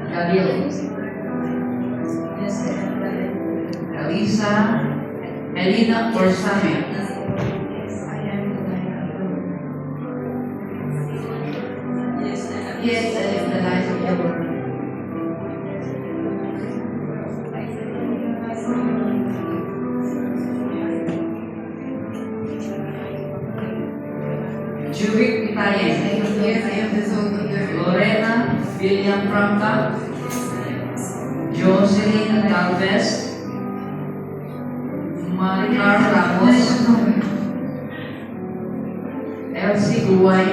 Kadil, Elisa, Elina Orsame, yes, I am the light of the world. Jubik Itayen, yes, I am the soul of the earth. Lorena William Franca, Jocelyn Galvez, Maricar Ramos, Elsie Guay,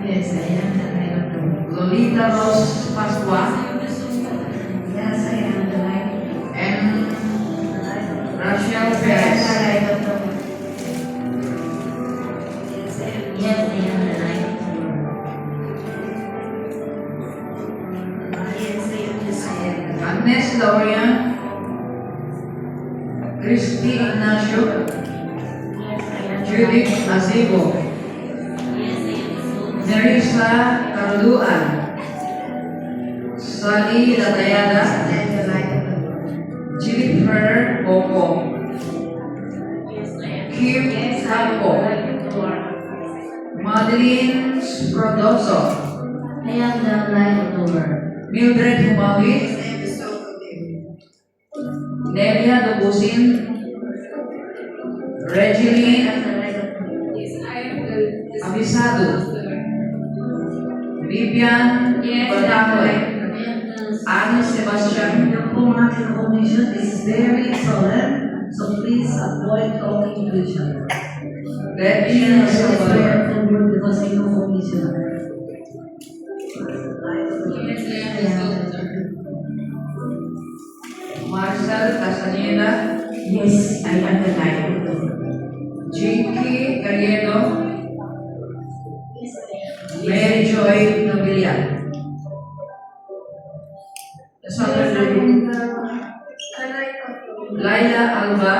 yes, I am the light of the world. Lolita Ros Pascua, yes, I am the light, and Rachel Perez, the light of the world. Yes, I am the light of the world. Yes, I am the light. Agnes Lorian, Christy Ignacio, Judith Azibo, Nerissa Carluan, Sally Latayada, Jennifer Coco, Kim Campo, Madeline Sprodoso, I am the light of the world. Mildred Humawi, Nelia Dubusin, Regiline Abisado, Vivian Batakoy, Anne Sebastian. The format recognition is very solemn, so please avoid talking to each other. Regina Salvador, Because I know commission. Marcel Castaneda, Yes, I am the light of the world. Jinky Carriedo, Mary Joy Nobilia. The Southern Group, Laila Alba,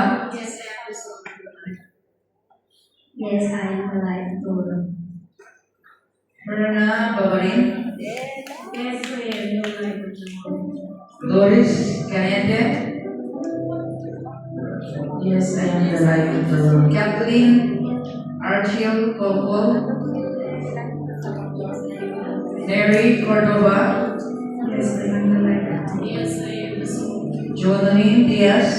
Yes, I am the light of the world. Herna Babarin, Yes, I am the light of the world. Doris Canete, Yes, I am the light of the world. Kathleen Archil Copol, Mary Cordova, Yes, I am the light of the world. Jodaline Diaz,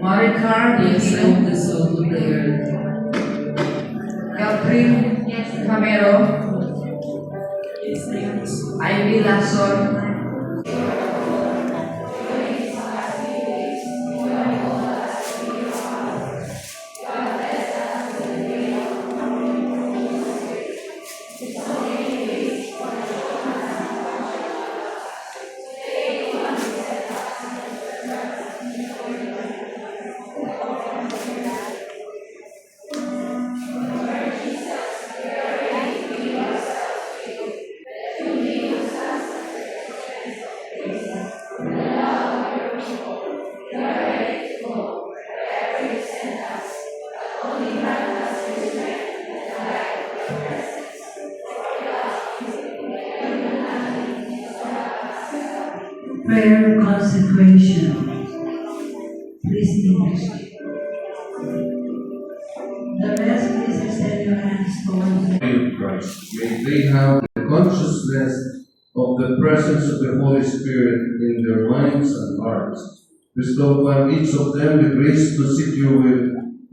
Maricar Dino, the soul of the earth. Catherine Camero, Ivy Lasson, Prayer consecration. Please finish. The rest, please extend your hands towards the of Christ. May they have the consciousness of the presence of the Holy Spirit in their minds and hearts. Bestow upon each of them the grace to seek your will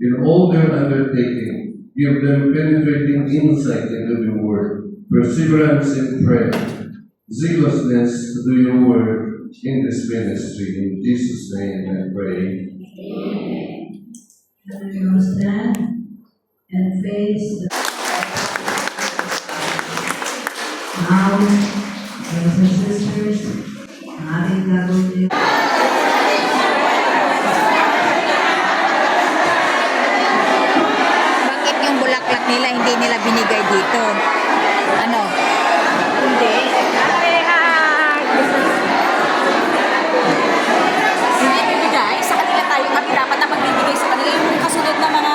in all their undertaking. Give them penetrating insight into your word, perseverance in prayer, zealousness to do your work in this ministry. In Jesus' name I pray. And we will stand and face the now, brothers and sisters, ang ating gagawin. Bakit yung bulaklak nila hindi nila binigay dito? Ano? Hindi. Hindi bibigay. Sa kanila tayo kami dapat na magbibigay sa kanila yung kasunod na mga